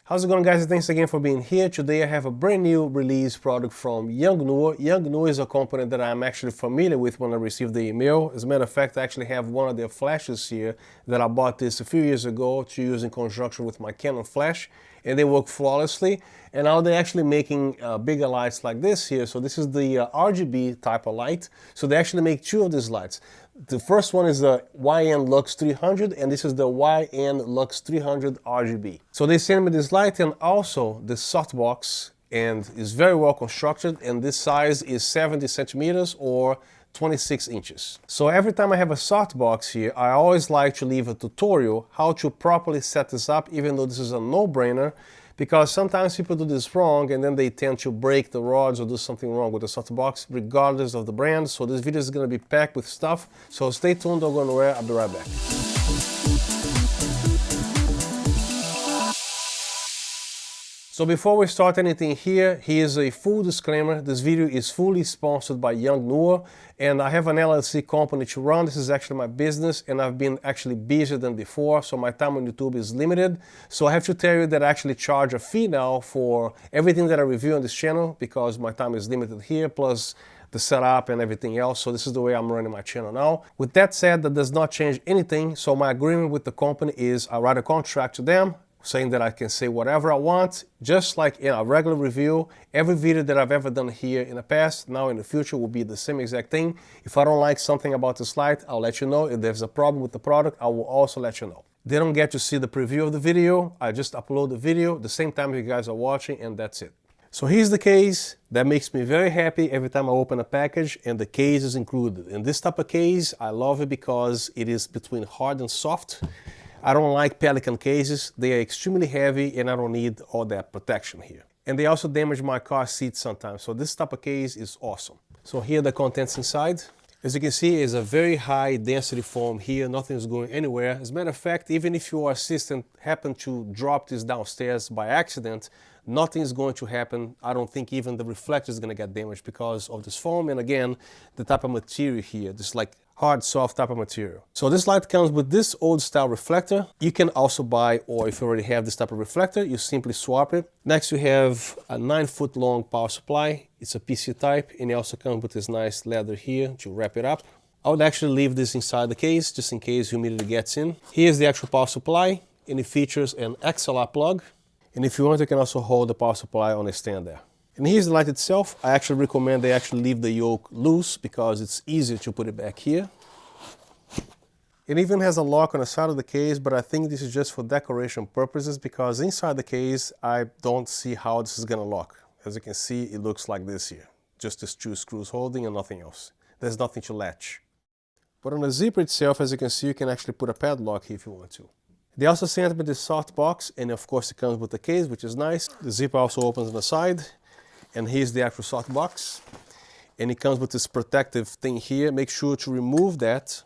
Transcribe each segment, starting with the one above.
How's it going, guys? Thanks again for being here. Today I have a brand new release product from YONGNUO. YONGNUO is a company that I'm actually familiar with when I received the email. As a matter of fact, I actually have one of their flashes here that I bought this a few years ago to use in conjunction with my Canon flash, and they work flawlessly. And now they're actually making bigger lights like this here. So this is the RGB type of light. So they actually make two of these lights. The first one is the YNLUX300, and this is the YNLUX300 RGB. So they sent me this light and also the softbox, and it's very well constructed, and this size is 70 centimeters or 26 inches. So every time I have a softbox here, I always like to leave a tutorial how to properly set this up, even though this is a no-brainer, because sometimes people do this wrong and then they tend to break the rods or do something wrong with the softbox, regardless of the brand. So this video is going to be packed with stuff. So stay tuned, don't go nowhere. I'll be right back. So before we start anything here, here's a full disclaimer. This video is fully sponsored by YONGNUO, and I have an LLC company to run. This is actually my business, and I've been actually busier than before, so my time on YouTube is limited. So I have to tell you that I actually charge a fee now for everything that I review on this channel because my time is limited here, plus the setup and everything else. So this is the way I'm running my channel now. With that said, that does not change anything. So my agreement with the company is I write a contract to them saying that I can say whatever I want, just like in a regular review. Every video that I've ever done here in the past, now in the future, will be the same exact thing. If I don't like something about this light, I'll let you know. If there's a problem with the product, I will also let you know. They don't get to see the preview of the video. I just upload the video the same time you guys are watching, and that's it. So here's the case. That makes me very happy every time I open a package and the case is included. In this type of case, I love it because it is between hard and soft. I don't like Pelican cases. They are extremely heavy and I don't need all that protection here. And they also damage my car seats sometimes. So this type of case is awesome. So here are the contents inside. As you can see, it's a very high density foam here. Nothing is going anywhere. As a matter of fact, even if your assistant happened to drop this downstairs by accident, nothing is going to happen. I don't think even the reflector is going to get damaged because of this foam. And again, the type of material here, this like hard, soft type of material. So this light comes with this old style reflector. You can also buy, or if you already have this type of reflector, you simply swap it. Next we have a 9-foot long power supply. It's a PC type, and it also comes with this nice leather here to wrap it up. I would actually leave this inside the case just in case humidity gets in. Here's the actual power supply, and it features an XLR plug. And if you want, you can also hold the power supply on a stand there. And here's the light itself. I actually recommend they actually leave the yoke loose because it's easier to put it back here. It even has a lock on the side of the case, but I think this is just for decoration purposes because inside the case, I don't see how this is gonna lock. As you can see, it looks like this here. Just these two screws holding and nothing else. There's nothing to latch. But on the zipper itself, as you can see, you can actually put a padlock here if you want to. They also sent me this soft box, and of course it comes with the case, which is nice. The zipper also opens on the side. And here's the actual soft box, and it comes with this protective thing here. Make sure to remove that,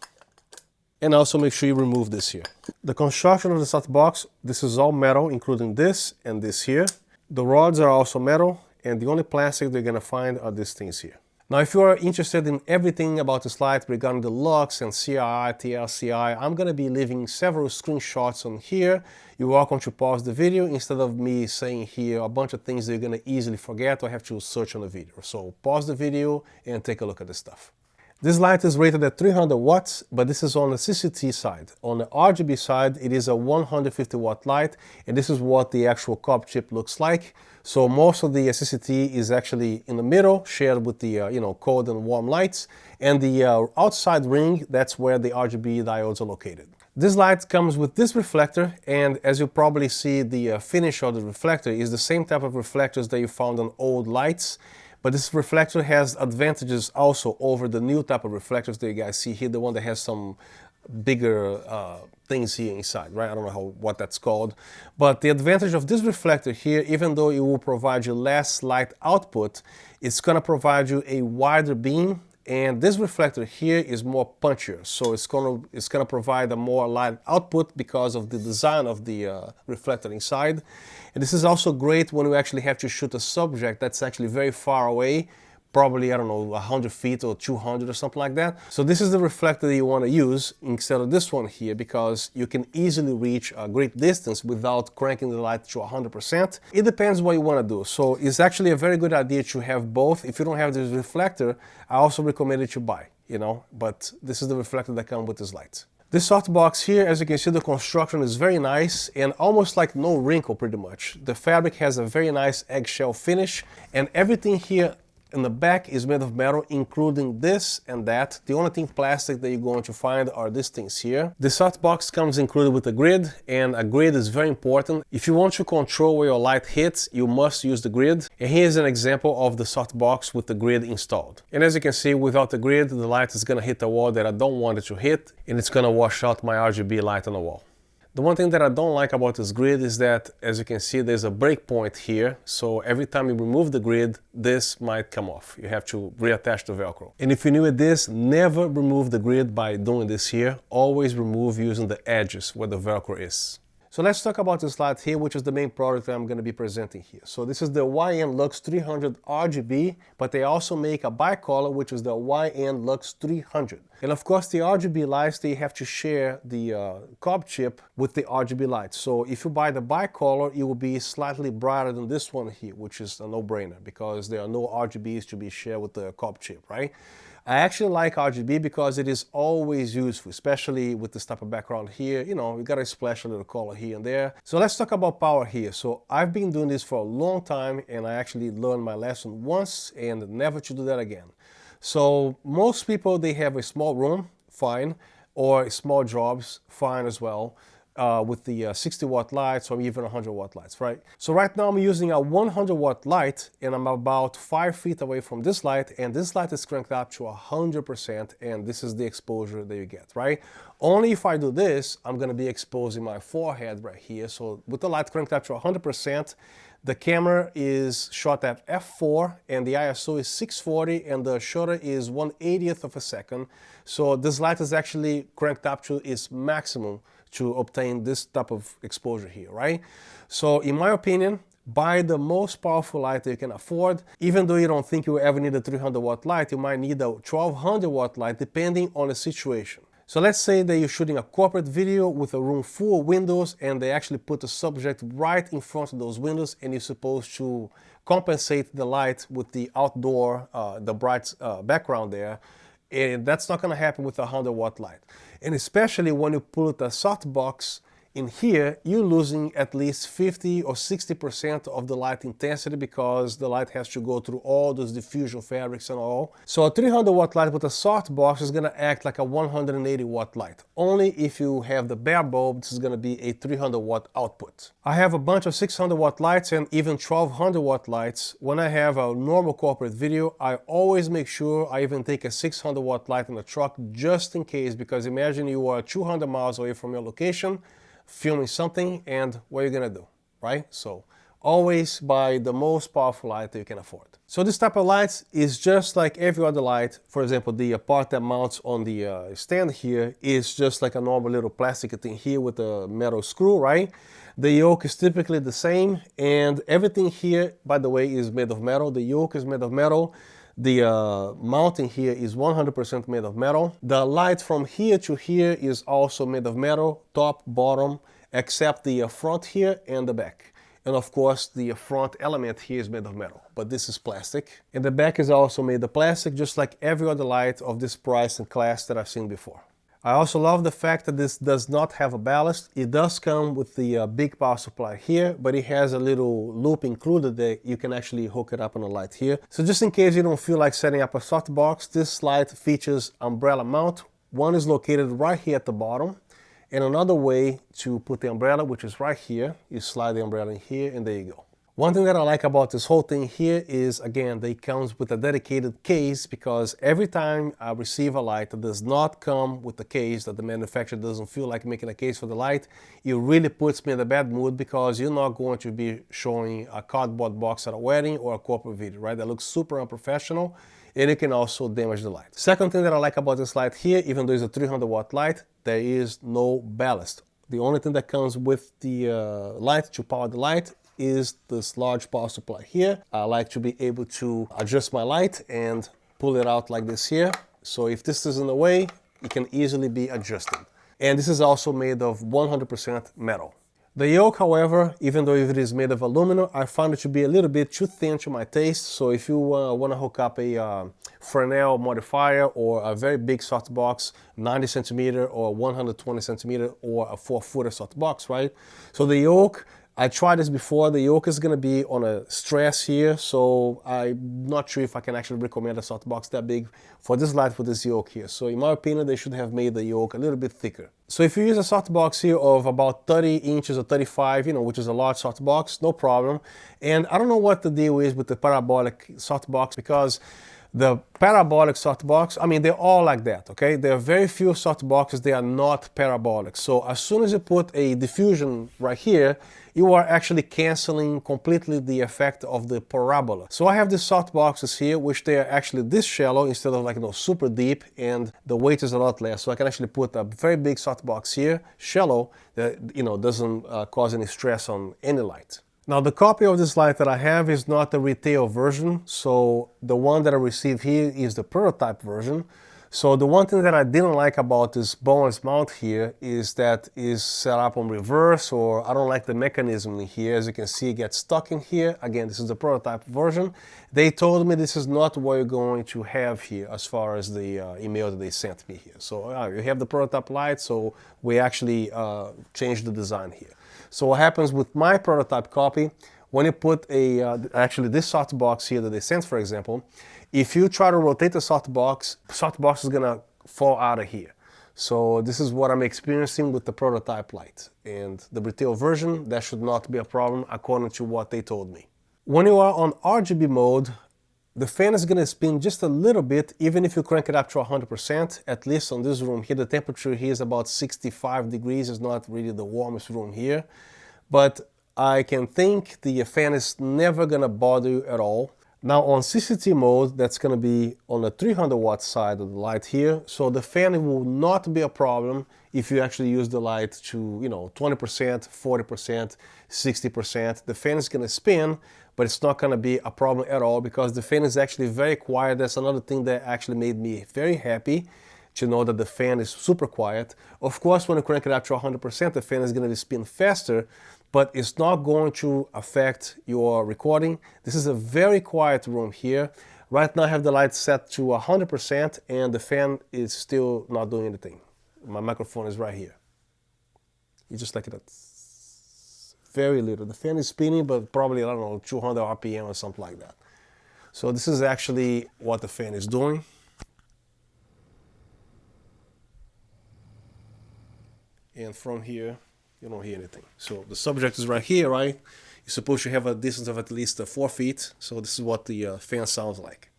and also make sure you remove this here. The construction of the soft box, this is all metal, including this and this here. The rods are also metal, and the only plastic they're gonna find are these things here. Now, if you are interested in everything about this light regarding the lux and CRI, TLCI, I'm going to be leaving several screenshots on here. You're welcome to pause the video instead of me saying here a bunch of things that you're going to easily forget or have to search on the video. So pause the video and take a look at this stuff. This light is rated at 300 watts, but this is on the CCT side. On the RGB side, it is a 150 watt light, and this is what the actual copper chip looks like. So most of the CCT is actually in the middle, shared with the cold and warm lights, and the outside ring, that's where the RGB diodes are located. This light comes with this reflector, and as you probably see, the finish of the reflector is the same type of reflectors that you found on old lights. But this reflector has advantages also over the new type of reflectors that you guys see here, the one that has some bigger things here inside, right? I don't know what that's called. But the advantage of this reflector here, even though it will provide you less light output, it's gonna provide you a wider beam. And this reflector here is more punchier, so it's gonna provide a more light output because of the design of the reflector inside. And this is also great when you actually have to shoot a subject that's actually very far away, probably, I don't know, 100 feet or 200 or something like that. So this is the reflector that you want to use instead of this one here, because you can easily reach a great distance without cranking the light to 100%. It depends what you want to do. So it's actually a very good idea to have both. If you don't have this reflector, I also recommend it to buy, you know, but this is the reflector that comes with this light. This softbox here, as you can see, the construction is very nice and almost like no wrinkle pretty much. The fabric has a very nice eggshell finish, and everything here in the back is made of metal, including this and that. The only thing plastic that you're going to find are these things here. The softbox comes included with a grid, and a grid is very important. If you want to control where your light hits, you must use the grid. And here's an example of the softbox with the grid installed. And as you can see, without the grid, the light is gonna hit the wall that I don't want it to hit, and it's gonna wash out my RGB light on the wall. The one thing that I don't like about this grid is that, as you can see, there's a break point here. So every time you remove the grid, this might come off. You have to reattach the Velcro. And if you're new at this, never remove the grid by doing this here. Always remove using the edges where the Velcro is. So let's talk about this light here, which is the main product that I'm going to be presenting here. So this is the YNLUX300 RGB, but they also make a bicolor, which is the YNLUX300. And of course, the RGB lights, they have to share the cob chip with the RGB light. So if you buy the bicolor, it will be slightly brighter than this one here, which is a no-brainer because there are no RGBs to be shared with the cob chip, right? I actually like RGB because it is always useful, especially with this type of background here. You know, you gotta splash a little color here and there. So let's talk about power here. So I've been doing this for a long time, and I actually learned my lesson once and never to do that again. So most people, they have a small room, fine, or small jobs, fine as well. With the 60 watt lights or even 100 watt lights, right? So right now I'm using a 100 watt light, and I'm about 5 feet away from this light, and this light is cranked up to 100%, and this is the exposure that you get, right? Only if I do this, I'm gonna be exposing my forehead right here. So with the light cranked up to 100%, the camera is shot at f4, and the ISO is 640, and the shutter is 1/80th of a second. So this light is actually cranked up to its maximum to obtain this type of exposure here, right? So in my opinion, buy the most powerful light that you can afford. Even though you don't think you will ever need a 300 watt light, you might need a 1200 watt light depending on the situation. So let's say that you're shooting a corporate video with a room full of windows, and they actually put the subject right in front of those windows, and you're supposed to compensate the light with the outdoor, the bright background there. And that's not going to happen with a 100 watt light. And especially when you put a softbox in here, you're losing at least 50 or 60% of the light intensity because the light has to go through all those diffusion fabrics and all. So a 300 watt light with a softbox is going to act like a 180 watt light. Only if you have the bare bulb, this is going to be a 300 watt output. I have a bunch of 600 watt lights and even 1200 watt lights. When I have a normal corporate video, I always make sure I even take a 600 watt light in the truck just in case, because imagine you are 200 miles away from your location, filming something, and what are you gonna do, right? So always buy the most powerful light that you can afford. So this type of lights is just like every other light. For example, the part that mounts on the stand here is just like a normal little plastic thing here with a metal screw, right? The yoke is typically the same, and everything here, by the way, is made of metal. The yoke is made of metal. The mounting here is 100% made of metal. The light from here to here is also made of metal, top, bottom, except the front here and the back. And of course, the front element here is made of metal, but this is plastic. And the back is also made of plastic, just like every other light of this price and class that I've seen before. I also love the fact that this does not have a ballast. It does come with the big power supply here, but it has a little loop included that you can actually hook it up on a light here. So just in case you don't feel like setting up a softbox, this light features umbrella mount. One is located right here at the bottom, and another way to put the umbrella, which is right here, you slide the umbrella in here, and there you go. One thing that I like about this whole thing here is, again, they comes with a dedicated case, because every time I receive a light that does not come with the case, that the manufacturer doesn't feel like making a case for the light, it really puts me in a bad mood, because you're not going to be showing a cardboard box at a wedding or a corporate video, right? That looks super unprofessional, and it can also damage the light. Second thing that I like about this light here, even though it's a 300 watt light, there is no ballast. The only thing that comes with the light to power the light is this large power supply here. I like to be able to adjust my light and pull it out like this here. So if this is in the way, it can easily be adjusted. And this is also made of 100% metal. The yoke, however, even though it is made of aluminum, I found it to be a little bit too thin to my taste. So if you want to hook up a Fresnel modifier or a very big softbox, 90 centimeter or 120 centimeter or a 4-footer softbox, right? So the yoke, I tried this before. The yoke is going to be on a stress here, so I'm not sure if I can actually recommend a softbox that big for this light with this yoke here. So in my opinion, they should have made the yoke a little bit thicker. So if you use a softbox here of about 30 inches or 35, which is a large softbox, no problem. And I don't know what the deal is with the parabolic softbox, because the parabolic softbox, I mean, they're all like that, okay? There are very few softboxes, they are not parabolic. So as soon as you put a diffusion right here, you are actually canceling completely the effect of the parabola. So I have these softboxes here, which they are actually this shallow instead of like super deep, and the weight is a lot less. So I can actually put a very big softbox here, shallow, that doesn't cause any stress on any light. Now the copy of this light that I have is not the retail version, so the one that I received here is the prototype version. So the one thing that I didn't like about this bonus mount here is that it's set up on reverse, or I don't like the mechanism in here. As you can see, it gets stuck in here. Again, this is the prototype version. They told me this is not what you're going to have here as far as the email that they sent me here. So you have the prototype light, so we actually changed the design here. So what happens with my prototype copy, when you put actually this softbox here that they sent, for example, if you try to rotate the softbox is gonna fall out of here. So this is what I'm experiencing with the prototype light. And the retail version, that should not be a problem according to what they told me. When you are on RGB mode, the fan is gonna spin just a little bit, even if you crank it up to 100%. At least on this room here, the temperature here is about 65 degrees. It's not really the warmest room here. But I can think the fan is never gonna bother you at all. Now on CCT mode, that's going to be on the 300 watt side of the light here. So the fan will not be a problem if you actually use the light to, 20%, 40%, 60%. The fan is going to spin, but it's not going to be a problem at all because the fan is actually very quiet. That's another thing that actually made me very happy to know that the fan is super quiet. Of course, when you crank it up to 100%, the fan is going to spin faster, but it's not going to affect your recording. This is a very quiet room here. Right now I have the light set to 100% and the fan is still not doing anything. My microphone is right here. You just like it, very little. The fan is spinning, but probably, I don't know, 200 RPM or something like that. So this is actually what the fan is doing. And from here, you don't hear anything. So the subject is right here, right? You're supposed to have a distance of at least 4 feet. So this is what the fan sounds like.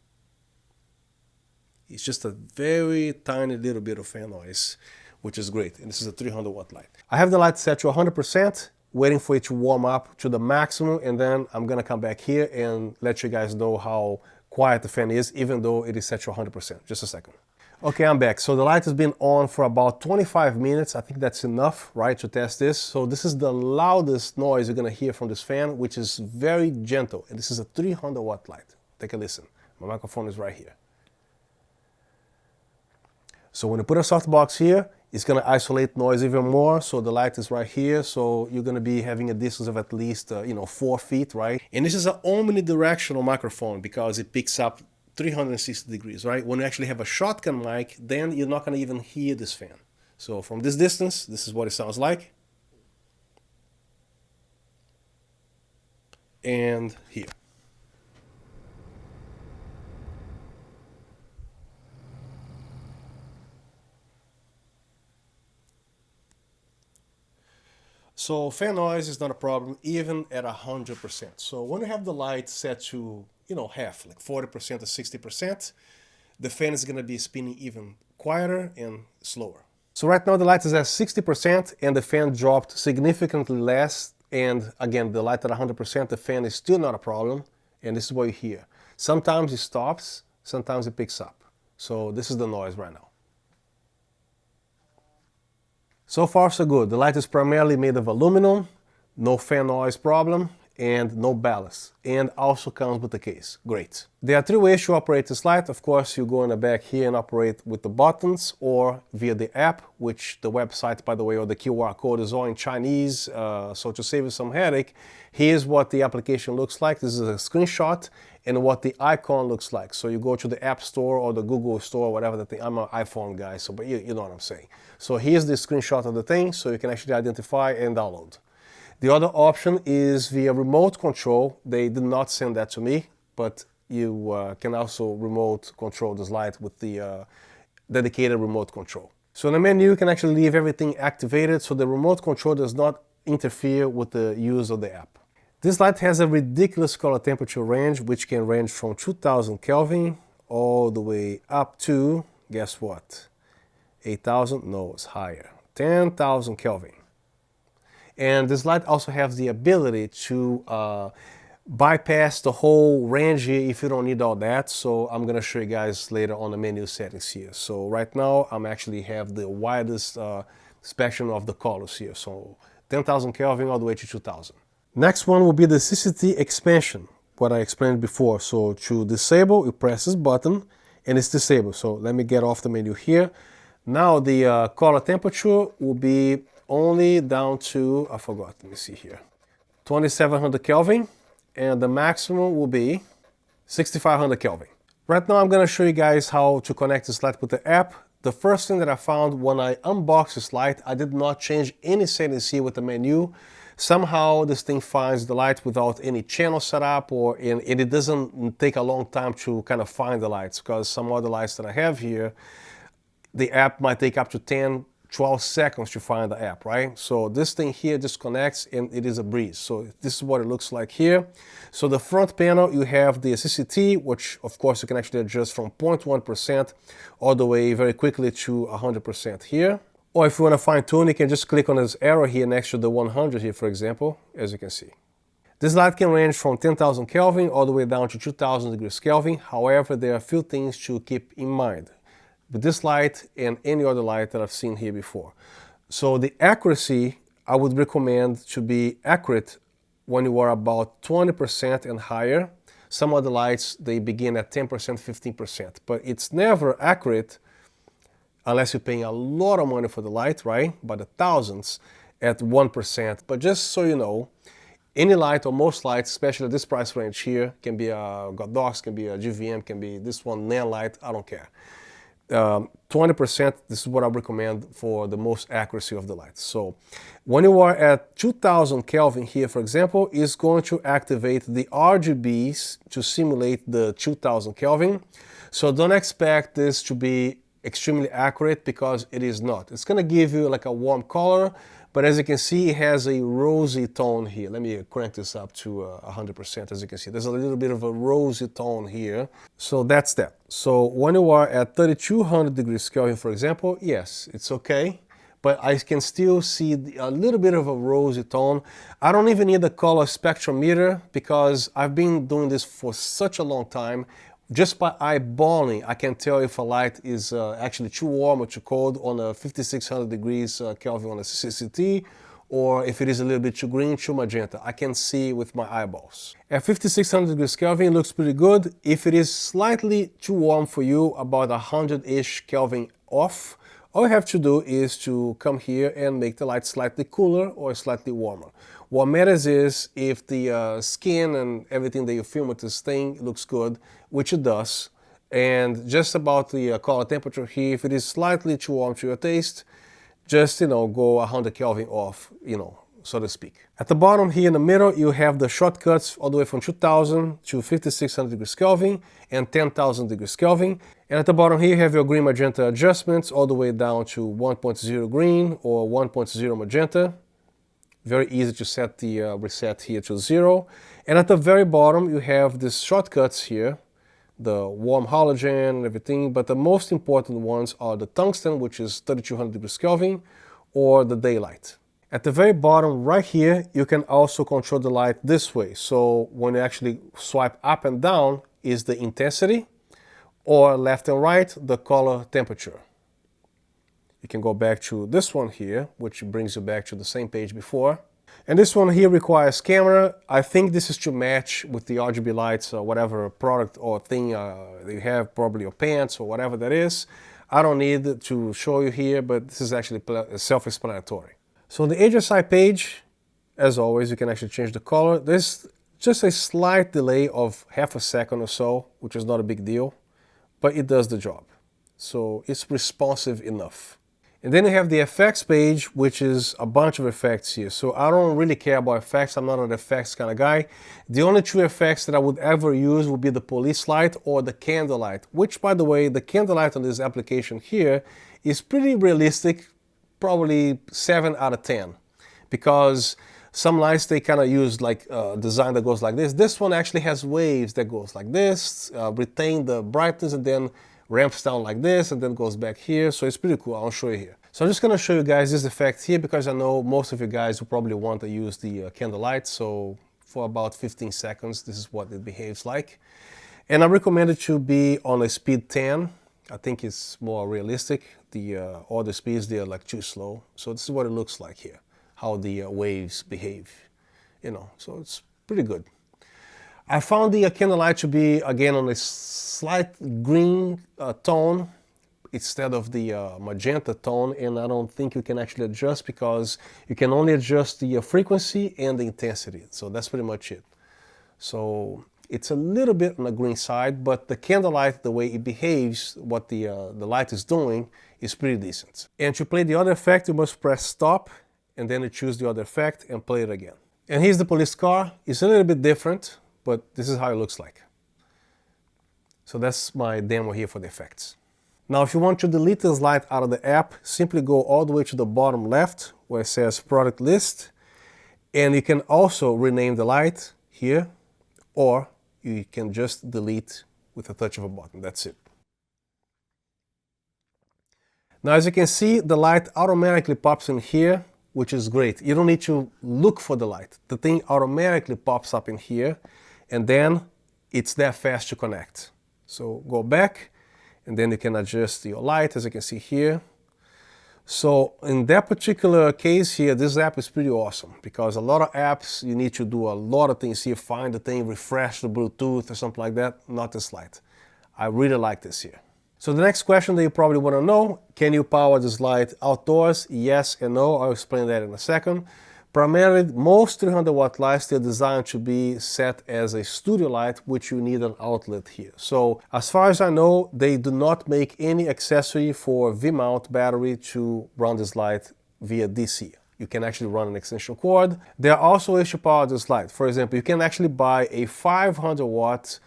It's just a very tiny little bit of fan noise, which is great. And this is a 300 watt light. I have the light set to 100%, waiting for it to warm up to the maximum. And then I'm gonna come back here and let you guys know how quiet the fan is, even though it is set to 100%. Just a second. Okay, I'm back. So the light has been on for about 25 minutes. I think that's enough, right, to test this. So this is the loudest noise you're gonna hear from this fan, which is very gentle. And this is a 300 watt light. Take a listen. My microphone is right here. So when you put a softbox here, it's gonna isolate noise even more. So the light is right here. So you're gonna be having a distance of at least, 4 feet, right? And this is an omnidirectional microphone because it picks up 360 degrees, right? When you actually have a shotgun mic, then you're not going to even hear this fan. So from this distance, this is what it sounds like. And here. So fan noise is not a problem even at 100%. So when you have the light set to half, like 40% or 60%, the fan is going to be spinning even quieter and slower. So right now the light is at 60% and the fan dropped significantly less. And again, the light at 100%, the fan is still not a problem. And this is what you hear. Sometimes it stops, sometimes it picks up. So this is the noise right now. So far so good. The light is primarily made of aluminum, no fan noise problem. and no ballast, and also comes with the case. Great. There are 3 ways to operate this light. Of course, you go in the back here and operate with the buttons or via the app, which the website, by the way, or the QR code is all in Chinese. So to save you some headache, here's what the application looks like. This is a screenshot and what the icon looks like. So you go to the App Store or the Google Store, or whatever that thing. I'm an iPhone guy, so but you know what I'm saying. So here's the screenshot of the thing, so you can actually identify and download. The other option is via remote control. They did not send that to me, but you can also remote control this light with the dedicated remote control. So in the menu, you can actually leave everything activated, so the remote control does not interfere with the use of the app. This light has a ridiculous color temperature range, which can range from 2000 Kelvin all the way up to, guess what? 8,000? No, it's higher. 10,000 Kelvin. And this light also has the ability to bypass the whole range here if you don't need all that. So I'm going to show you guys later on the menu settings here. So right now I'm actually have the widest spectrum of the colors here. So 10,000 Kelvin all the way to 2000. Next one will be the CCT expansion, what I explained before. So to disable, you press this button and it's disabled. So let me get off the menu here. Now the color temperature will be only down to, I forgot, let me see here, 2700 Kelvin, and the maximum will be 6500 Kelvin. Right now I'm going to show you guys how to connect this light with the app. The first thing that I found when I unboxed this light, I did not change any settings here with the menu. Somehow this thing finds the light without any channel set up, and it doesn't take a long time to kind of find the lights, because some other lights that I have here, the app might take up to 10-12 seconds to find the app, right? So this thing here just connects and it is a breeze. So this is what it looks like here. So the front panel, you have the CCT, which of course you can actually adjust from 0.1% all the way very quickly to 100% here. Or if you want to fine tune, you can just click on this arrow here next to the 100 here, for example, as you can see. This light can range from 10,000 Kelvin all the way down to 2000 degrees Kelvin. However, there are a few things to keep in mind with this light and any other light that I've seen here before. So the accuracy, I would recommend to be accurate when you are about 20% and higher. Some other lights, they begin at 10%, 15%, but it's never accurate unless you're paying a lot of money for the light, right? By the thousands at 1%. But just so you know, any light or most lights, especially this price range here, can be a Godox, can be a GVM, can be this one NAND light, I don't care. 20%, this is what I recommend for the most accuracy of the light. So when you are at 2000 Kelvin here, for example, is going to activate the RGBs to simulate the 2000 Kelvin. So don't expect this to be extremely accurate, because it is not. It's going to give you like a warm color, but as you can see, it has a rosy tone here. Let me crank this up to 100%. As you can see, there's a little bit of a rosy tone here. So that's that. So when you are at 3200 degrees Kelvin, for example, yes, it's okay, but I can still see a little bit of a rosy tone. I don't even need the color spectrometer, because I've been doing this for such a long time. Just by eyeballing, I can tell if a light is actually too warm or too cold on a 5600 degrees Kelvin on a CCT, or if it is a little bit too green, too magenta. I can see with my eyeballs. At 5600 degrees Kelvin, it looks pretty good. If it is slightly too warm for you, about 100-ish Kelvin off, all you have to do is to come here and make the light slightly cooler or slightly warmer. What matters is if the skin and everything that you film with this thing looks good, which it does, and just about the color temperature here, if it is slightly too warm to your taste, just, go 100 Kelvin off, so to speak. At the bottom here in the middle, you have the shortcuts all the way from 2000 to 5600 degrees Kelvin and 10,000 degrees Kelvin. And at the bottom here, you have your green magenta adjustments all the way down to 1.0 green or 1.0 magenta. Very easy to set the reset here to 0. And at the very bottom, you have these shortcuts here, the warm halogen and everything, but the most important ones are the tungsten, which is 3200 degrees Kelvin, or the daylight. At the very bottom right here, you can also control the light this way. So when you actually swipe up and down is the intensity, or left and right, the color temperature. You can go back to this one here, which brings you back to the same page before. And this one here requires camera. I think this is to match with the RGB lights or whatever product or thing that you have, probably your pants or whatever that is. I don't need to show you here, but this is actually self-explanatory. So on the HSI page, as always, you can actually change the color. There's just a slight delay of half a second or so, which is not a big deal, but it does the job. So it's responsive enough. And then you have the effects page, which is a bunch of effects here. So I don't really care about effects. I'm not an effects kind of guy. The only two effects that I would ever use would be the police light or the candlelight, which, by the way, the candlelight on this application here is pretty realistic, probably 7 out of 10, because some lights, they kind of use like a design that goes like this. This one actually has waves that goes like this, retain the brightness, and then ramps down like this and then goes back here. So it's pretty cool. I'll show you here. So I'm just going to show you guys this effect here because I know most of you guys will probably want to use the candlelight. So for about 15 seconds, this is what it behaves like. And I recommend it to be on a speed 10. I think it's more realistic. The other speeds, they are like too slow. So this is what it looks like here, how the waves behave, you know, so it's pretty good. I found the candlelight to be, again, on a slight green tone instead of the magenta tone, and I don't think you can actually adjust because you can only adjust the frequency and the intensity. So that's pretty much it. So it's a little bit on the green side, but the candlelight, the way it behaves, what the light is doing, is pretty decent. And to play the other effect, you must press stop, and then you choose the other effect and play it again. And here's the police car. It's a little bit different, but this is how it looks like. So that's my demo here for the effects. Now, if you want to delete this light out of the app, simply go all the way to the bottom left where it says product list. And you can also rename the light here, or you can just delete with a touch of a button. That's it. Now, as you can see, the light automatically pops in here, which is great. You don't need to look for the light. The thing automatically pops up in here, and then it's that fast to connect. So go back, and then you can adjust your light, as you can see here. So in that particular case here, this app is pretty awesome because a lot of apps, you need to do a lot of things here, find the thing, refresh the Bluetooth or something like that. Not this light. I really like this here. So the next question that you probably want to know, can you power this light outdoors? Yes and no. I'll explain that in a second. Primarily, most 300 watt lights, they're designed to be set as a studio light, which you need an outlet here. So as far as I know, they do not make any accessory for V-mount battery to run this light via DC. You can actually run an extension cord. There are also ways to power this light. For example, you can actually buy a 500 watt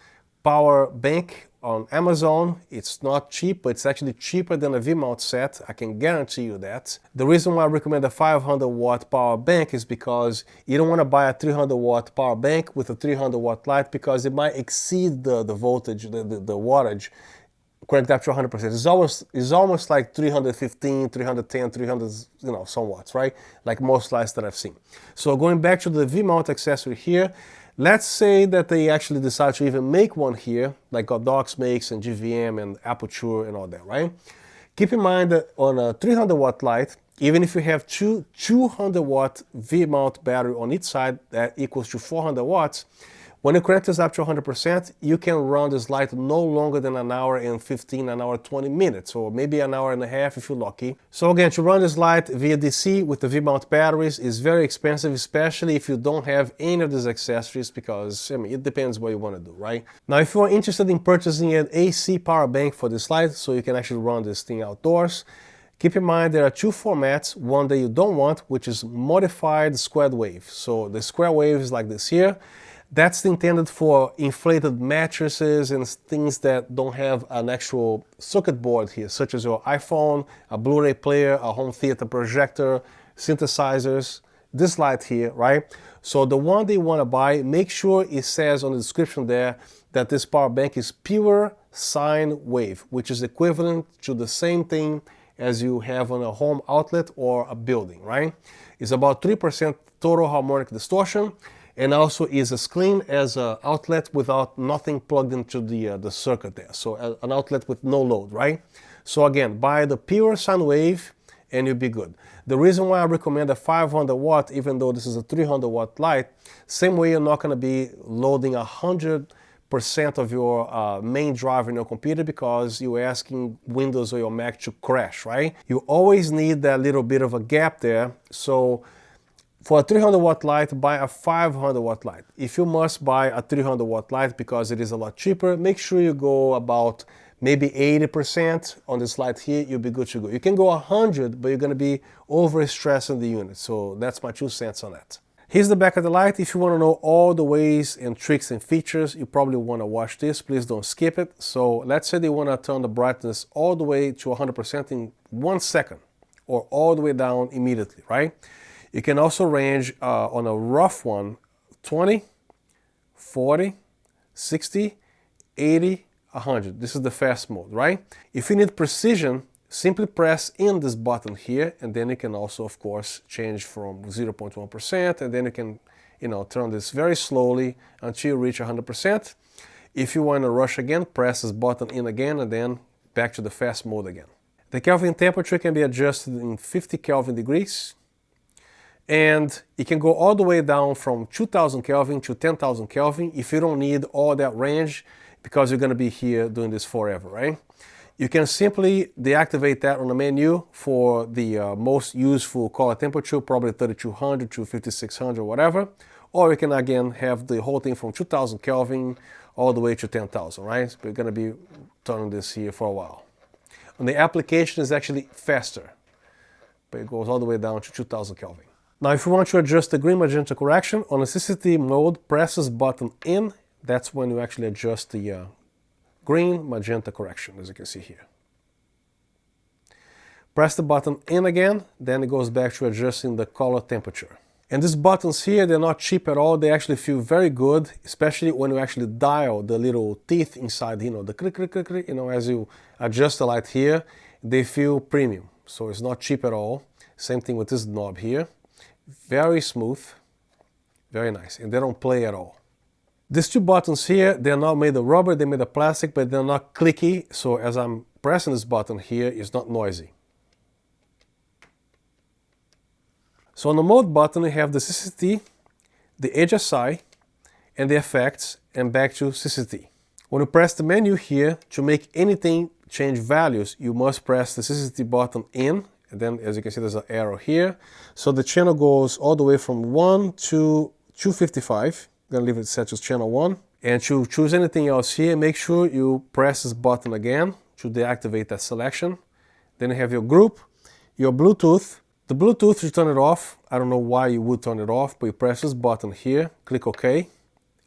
power bank on Amazon. It's not cheap, but it's actually cheaper than a V-mount set. I can guarantee you that. The reason why I recommend a 500 watt power bank is because you don't want to buy a 300 watt power bank with a 300 watt light because it might exceed the voltage, the wattage, cranked up to 100%. It's almost like 315, 310, 300, some watts, right? Like most lights that I've seen. So going back to the V-mount accessory here, let's say that they actually decide to even make one here, like Godox makes and GVM and Aputure and all that, right? Keep in mind that on a 300 watt light, even if you have two 200 watt V-mount battery on each side, that equals to 400 watts. When you crank this up to 100%, you can run this light no longer than an hour and 15, an hour 20 minutes, or maybe an hour and a half if you're lucky. So again, to run this light via DC with the V-mount batteries is very expensive, especially if you don't have any of these accessories, because it depends what you want to do, right? Now, if you are interested in purchasing an AC power bank for this light, so you can actually run this thing outdoors, keep in mind there are two formats, one that you don't want, which is modified squared wave. So the square wave is like this here. That's intended for inflated mattresses and things that don't have an actual circuit board here, such as your iPhone, a Blu-ray player, a home theater projector, synthesizers, this light here, right? So the one that you want to buy, make sure it says on the description there that this power bank is pure sine wave, which is equivalent to the same thing as you have on a home outlet or a building, right? It's about 3% total harmonic distortion, and also is as clean as an outlet without nothing plugged into the circuit there. So an outlet with no load, right? So again, buy the pure sine wave, and you'll be good. The reason why I recommend a 500 watt, even though this is a 300 watt light, same way you're not going to be loading 100% of your main drive in your computer because you're asking Windows or your Mac to crash, right? You always need that little bit of a gap there. So for a 300 watt light, buy a 500 watt light. If you must buy a 300 watt light because it is a lot cheaper, make sure you go about maybe 80% on this light here, you'll be good to go. You can go 100, but you're gonna be over-stressing the unit. So that's my 2 cents on that. Here's the back of the light. If you wanna know all the ways and tricks and features, you probably wanna watch this. Please don't skip it. So let's say they wanna turn the brightness all the way to 100% in 1 second, or all the way down immediately, right? You can also range on a rough one, 20, 40, 60, 80, 100. This is the fast mode, right? If you need precision, simply press in this button here, and then you can also, of course, change from 0.1%, and then you can, turn this very slowly until you reach 100%. If you want to rush again, press this button in again, and then back to the fast mode again. The Kelvin temperature can be adjusted in 50 Kelvin degrees, and it can go all the way down from 2000 Kelvin to 10,000 Kelvin if you don't need all that range, because you're going to be here doing this forever, right? You can simply deactivate that on the menu for the most useful color temperature, probably 3200 to 5600, whatever. Or you can again have the whole thing from 2000 Kelvin all the way to 10,000, right? So we're going to be turning this here for a while. And the application is actually faster, but it goes all the way down to 2000 Kelvin. Now, if you want to adjust the green magenta correction, on the CCT mode, press this button in. That's when you actually adjust the green magenta correction, as you can see here. Press the button in again, then it goes back to adjusting the color temperature. And these buttons here, they're not cheap at all. They actually feel very good, especially when you actually dial the little teeth inside, the click, click, click, click, as you adjust the light here, they feel premium. So it's not cheap at all. Same thing with this knob here. Very smooth, very nice, and they don't play at all. These 2 buttons here, they're not made of rubber, they're made of plastic, but they're not clicky, so as I'm pressing this button here, it's not noisy. So on the mode button, you have the CCT, the HSI, and the effects, and back to CCT. When you press the menu here, to make anything change values, you must press the CCT button in, and then as you can see, there's an arrow here. So the channel goes all the way from 1 to 255. I'm gonna leave it set to channel 1. And to choose anything else here, make sure you press this button again to deactivate that selection. Then you have your group, your Bluetooth. The Bluetooth, you turn it off. I don't know why you would turn it off, but you press this button here, click OK.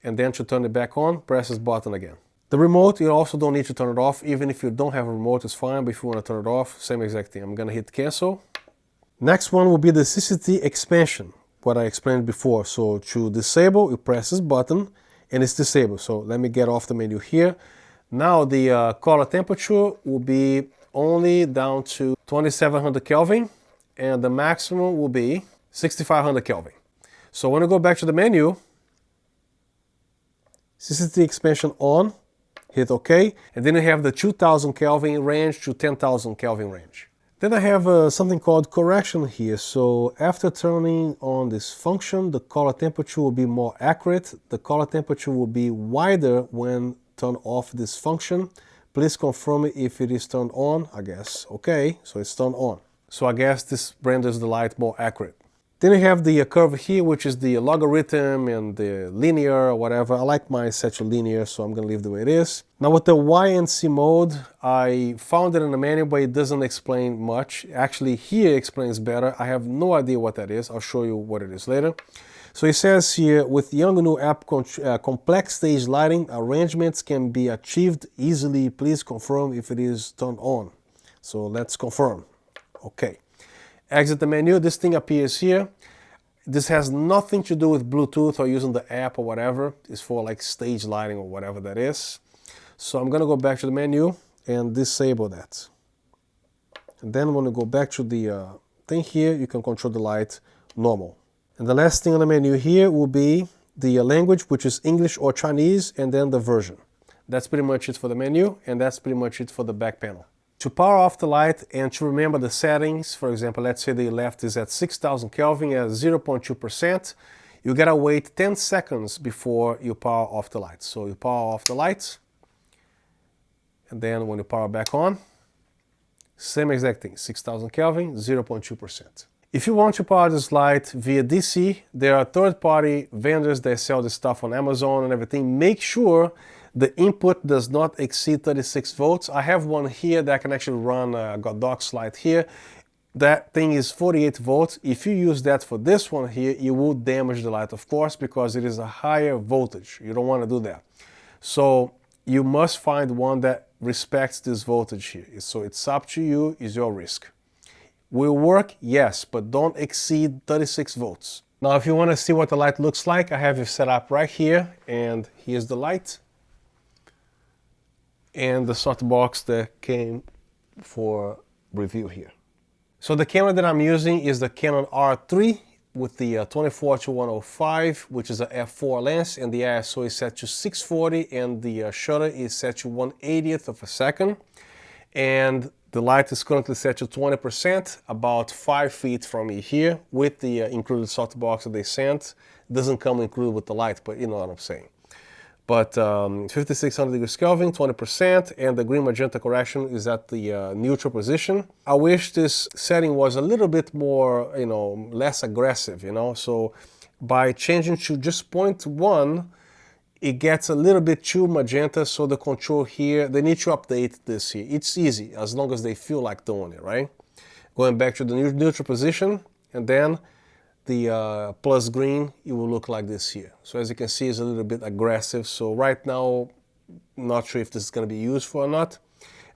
And then to turn it back on, press this button again. The remote, you also don't need to turn it off. Even if you don't have a remote, it's fine, but if you want to turn it off, same exact thing. I'm gonna hit cancel. Next one will be the CCT expansion, what I explained before. So to disable, you press this button and it's disabled. So let me get off the menu here. Now the color temperature will be only down to 2700 Kelvin, and the maximum will be 6500 Kelvin. So when I go back to the menu, CCT expansion on, hit OK, and then you have the 2000 Kelvin range to 10,000 Kelvin range. Then I have something called correction here. So after turning on this function, the color temperature will be more accurate. The color temperature will be wider when turned off this function. Please confirm if it is turned on. I guess okay, so it's turned on. So I guess this renders the light more accurate. Then you have the curve here, which is the logarithm and the linear or whatever. I like mine set to linear, so I'm gonna leave the way it is. Now with the YNC mode, I found it in the manual, but it doesn't explain much. Actually, here it explains better. I have no idea what that is. I'll show you what it is later. So it says here, with YONGNUO app complex stage lighting, arrangements can be achieved easily. Please confirm if it is turned on. So let's confirm. Okay. Exit the menu, this thing appears here. This has nothing to do with Bluetooth or using the app or whatever. It's for like stage lighting or whatever that is. So I'm gonna go back to the menu and disable that. And then when you go back to the thing here, you can control the light normal. And the last thing on the menu here will be the language, which is English or Chinese, and then the version. That's pretty much it for the menu, and that's pretty much it for the back panel. To power off the light and to remember the settings, for example, let's say the left is at 6000 Kelvin at 0.2%, you gotta wait 10 seconds before you power off the lights. So you power off the lights, and then when you power back on, same exact thing, 6000 Kelvin, 0.2%. If you want to power this light via DC, there are third-party vendors that sell this stuff on Amazon and everything. Make sure the input does not exceed 36 volts. I have one here that can actually run a Godox light here. That thing is 48 volts. If you use that for this one here, you will damage the light, of course, because it is a higher voltage. You don't want to do that. So you must find one that respects this voltage here. So it's up to you, it's your risk. Will work? Yes, but don't exceed 36 volts. Now, if you want to see what the light looks like, I have it set up right here, and here's the light. And the softbox that came for review here. So the camera that I'm using is the Canon R3 with the 24-105, which is a f4 lens, and the ISO is set to 640, and the shutter is set to 1/80th of a second. And the light is currently set to 20%, about 5 feet from me here, with the included softbox that they sent. It doesn't come included with the light, but you know what I'm saying. But 5600 degrees Kelvin, 20%, and the green magenta correction is at the neutral position. I wish this setting was a little bit more, less aggressive, So by changing to just 0.1, it gets a little bit too magenta, so the control here, they need to update this here. It's easy, as long as they feel like doing it, right? Going back to the neutral position, and then the plus green, it will look like this here. So as you can see, it's a little bit aggressive. So right now, not sure if this is going to be useful or not,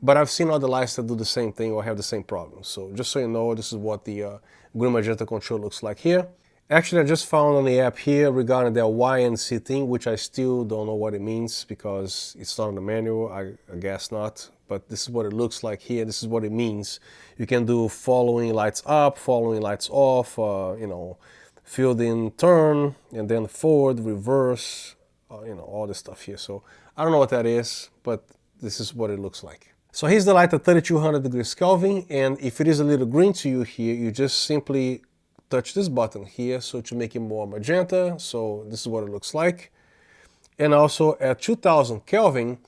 but I've seen other lights that do the same thing or have the same problem. So just so you know, this is what the green magenta control looks like here. Actually, I just found on the app here regarding the YNC thing, which I still don't know what it means because it's not in the manual. I guess not, but this is what it looks like here. This is what it means. You can do following lights up, following lights off, field in turn, and then forward, reverse, all this stuff here. So I don't know what that is, but this is what it looks like. So here's the light at 3200 degrees Kelvin, and if it is a little green to you here, you just simply touch this button here, so to make it more magenta. So this is what it looks like. And also at 2000 Kelvin,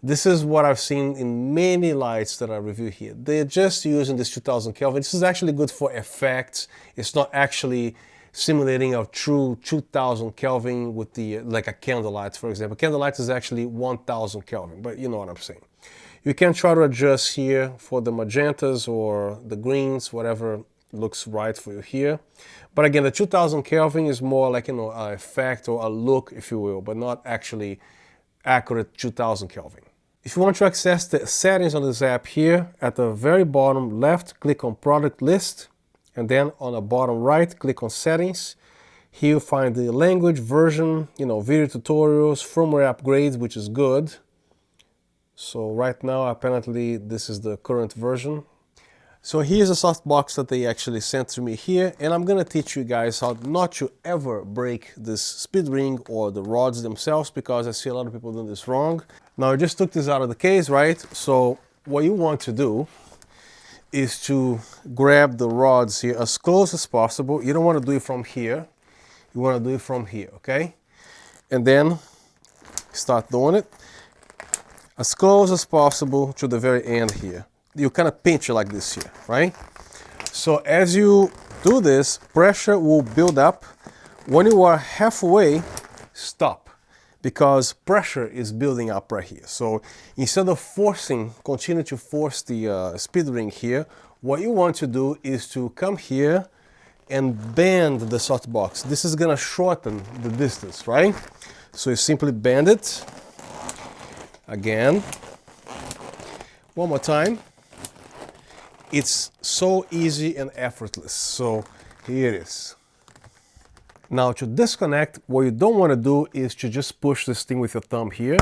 this is what I've seen in many lights that I review here. They're just using this 2000 Kelvin. This is actually good for effects. It's not actually simulating a true 2000 Kelvin with the, like a Candlelight, for example. Candlelight is actually 1000 Kelvin, but you know what I'm saying. You can try to adjust here for the magentas or the greens, whatever looks right for you here. But again, the 2000 Kelvin is more like, an effect or a look, if you will, but not actually accurate 2000 Kelvin. If you want to access the settings on this app here, at the very bottom left, click on product list, and then on the bottom right, click on settings. Here you'll find the language, version, video tutorials, firmware upgrades, which is good. So right now, apparently this is the current version. So here's a softbox that they actually sent to me here, and I'm gonna teach you guys how not to ever break this speed ring or the rods themselves, because I see a lot of people doing this wrong. Now I just took this out of the case, right? So what you want to do is to grab the rods here as close as possible. You don't want to do it from here. You want to do it from here, okay? And then start doing it as close as possible to the very end here. You kind of pinch it like this here, right? So as you do this, pressure will build up. When you are halfway, stop, because pressure is building up right here. So instead of continue to force the speed ring here, what you want to do is to come here and bend the softbox. This is gonna shorten the distance, right? So you simply bend it. Again, one more time. It's so easy and effortless. So here it is. Now to disconnect, what you don't want to do is to just push this thing with your thumb here.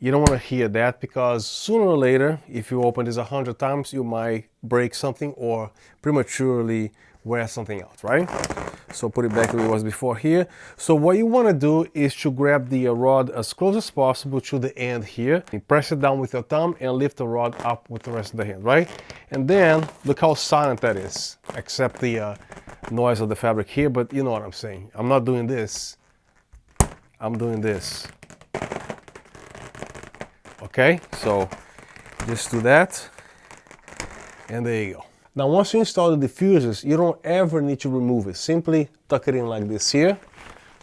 You don't want to hear that, because sooner or later, if you open this 100 times, you might break something or prematurely wear something out, right? So put it back where it was before here. So what you want to do is to grab the rod as close as possible to the end here. You press it down with your thumb and lift the rod up with the rest of the hand, right? And then look how silent that is, except the noise of the fabric here, but you know what I'm saying. I'm not doing this. I'm doing this. Okay, so just do that, and there you go. Now once you install the diffusers, you don't ever need to remove it. Simply tuck it in like this here,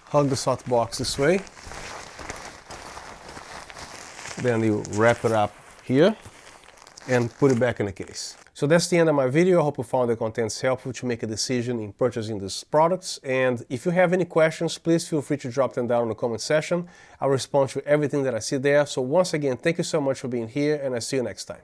hug the softbox this way, then you wrap it up here and put it back in the case. So that's the end of my video. I hope you found the contents helpful to make a decision in purchasing these products. And if you have any questions, please feel free to drop them down in the comment section. I'll respond to everything that I see there. So once again, thank you so much for being here, and I'll see you next time.